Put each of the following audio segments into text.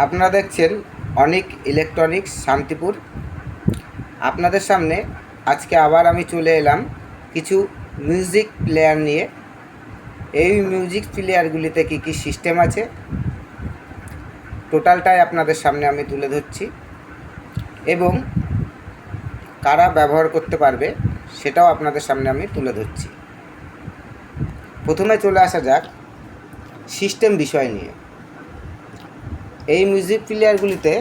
আপনারা দেখছেন অনিক ইলেকট্রনিক্স শান্তিপুর। আপনাদের সামনে আজকে আবার আমি চলে এলাম কিছু মিউজিক প্লেয়ার নিয়ে। এই মিউজিক প্লেয়ারগুলিতে কী কী সিস্টেম আছে টোটালটাই আপনাদের সামনে আমি তুলে ধরছি, এবং কারা ব্যবহার করতে পারবে সেটাও আপনাদের সামনে আমি তুলে ধরছি। প্রথমে চলে আসা যাক সিস্টেম বিষয় নিয়ে। এই মিউজিক প্লেয়ারগুলিতে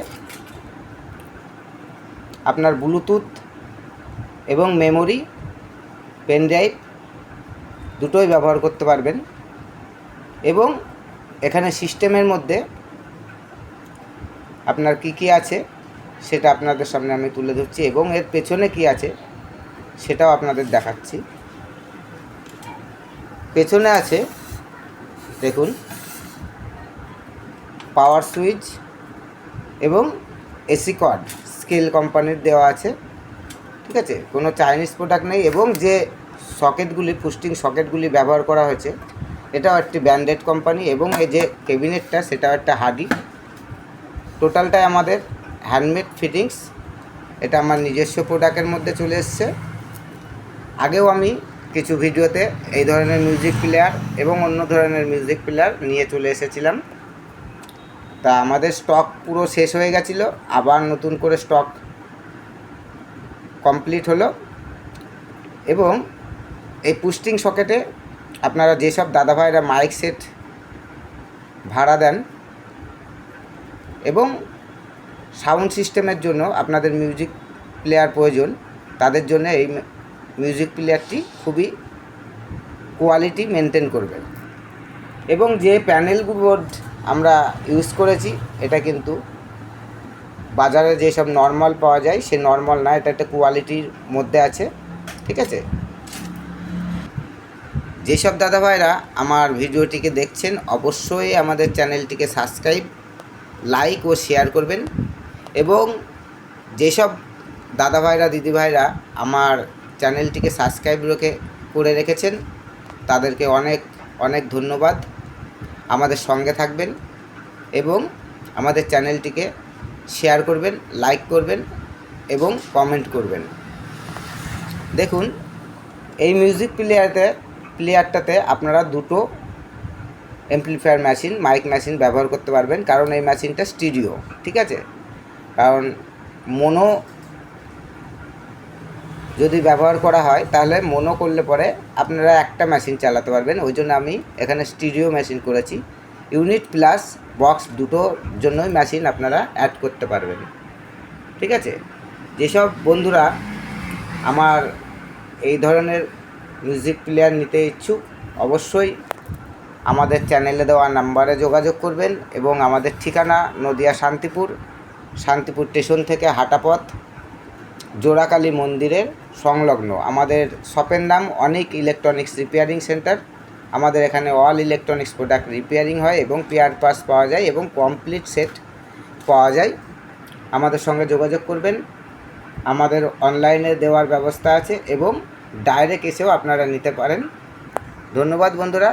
আপনার ব্লুটুথ এবং মেমোরি, পেন ড্রাইভ দুটোই ব্যবহার করতে পারবেন। এবং এখানে সিস্টেমের মধ্যে আপনার কি কি আছে সেটা আপনাদের সামনে আমি তুলে ধরছি, এবং এর পেছনে কি আছে সেটাও আপনাদের দেখাচ্ছি। পেছনে আছে দেখুন পাওয়ার সুইচ এবং এসি কর্ড স্কেল কোম্পানির দেওয়া আছে, ঠিক আছে, কোনো চাইনিজ প্রোডাক্ট নেই। এবং যে সকেটগুলি, পুস্টিং সকেটগুলি ব্যবহার করা হয়েছে এটাও একটি ব্র্যান্ডেড কোম্পানি, এবং এই যে ক্যাবিনেটটা সেটাও একটা হাডি। টোটালটাই আমাদের হ্যান্ডমেড ফিটিংস। এটা আমার নিজস্ব প্রোডাক্টের মধ্যে চলে এসছে। আগেও আমি কিছু ভিডিওতে এই ধরনের মিউজিক প্লেয়ার এবং অন্য ধরনের মিউজিক প্লেয়ার নিয়ে চলে এসেছিলাম। তা আমাদের স্টক পুরো শেষ হয়ে গেছিলো, আবার নতুন করে স্টক কমপ্লিট হলো। এবং এই পুস্টিং সকেটে আপনারা যেসব দাদাভাইরা মাইক সেট ভাড়া দেন এবং সাউন্ড সিস্টেমের জন্য আপনাদের মিউজিক প্লেয়ার প্রয়োজন, তাদের জন্য এই মিউজিক প্লেয়ারটি খুবই কোয়ালিটি মেনটেন করবে। এবং যে প্যানেল বোর্ড আমরা ইউজ করেছি এটা কিন্তু বাজারে যেসব নর্মাল পাওয়া যায় সে নর্মাল না, এটা একটা কোয়ালিটির মধ্যে আছে, ঠিক আছে। যেসব দাদাভাইরা আমার ভিডিওটিকে দেখছেন অবশ্যই আমাদের চ্যানেলটিকে সাবস্ক্রাইব, লাইক ও শেয়ার করবেন। এবং যেসব দাদাভাইরা দিদিভাইরা আমার চ্যানেলটিকে সাবস্ক্রাইব করে রেখেছেন তাদেরকে অনেক অনেক ধন্যবাদ। আমাদের সঙ্গে থাকবেন এবং আমাদের চ্যানেলটিকে শেয়ার করবেন, লাইক করবেন এবং কমেন্ট করবেন। দেখুন এই মিউজিক প্লেয়ারটাতে আপনারা দুটো অ্যাম্পলিফায়ার মেশিন, মাইক মেশিন ব্যবহার করতে পারবেন, কারণ এই মেশিনটা স্টিরিও, ঠিক আছে। কারণ মোনো যদি ব্যবহার করা হয় তাহলে মোনো করলে পরে আপনারা একটা মেশিন চালাতে পারবেন। ওই জন্য আমি এখানে স্টিরিও মেশিন করেছি। ইউনিট প্লাস বক্স দুটোর জন্যই মেশিন আপনারা অ্যাড করতে পারবেন, ঠিক আছে। যেসব বন্ধুরা আমার এই ধরনের মিউজিক প্লেয়ার নিতে ইচ্ছুক অবশ্যই আমাদের চ্যানেলে দেওয়া নাম্বারে যোগাযোগ করবেন। এবং আমাদের ঠিকানা নদিয়া শান্তিপুর স্টেশন থেকে হাঁটাপথ জোড়াকালী মন্দিরের সংলগ্ন। আমাদের শপের নাম অনিক ইলেকট্রনিক্স রিপেয়ারিং সেন্টার। আমাদের এখানে অল ইলেকট্রনিক্স প্রোডাক্ট রিপেয়ারিং হয় এবং পেয়ার পার্টস পাওয়া যায় এবং কমপ্লিট সেট পাওয়া যায়। আমাদের সঙ্গে যোগাযোগ করবেন। আমাদের অনলাইনে দেওয়ার ব্যবস্থা আছে এবং ডাইরেক্ট এসেও আপনারা নিতে পারেন। ধন্যবাদ বন্ধুরা।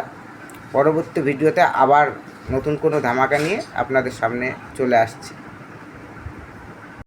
পরবর্তী ভিডিওতে আবার নতুন কোনো ধামাকা নিয়ে আপনাদের সামনে চলে আসছি।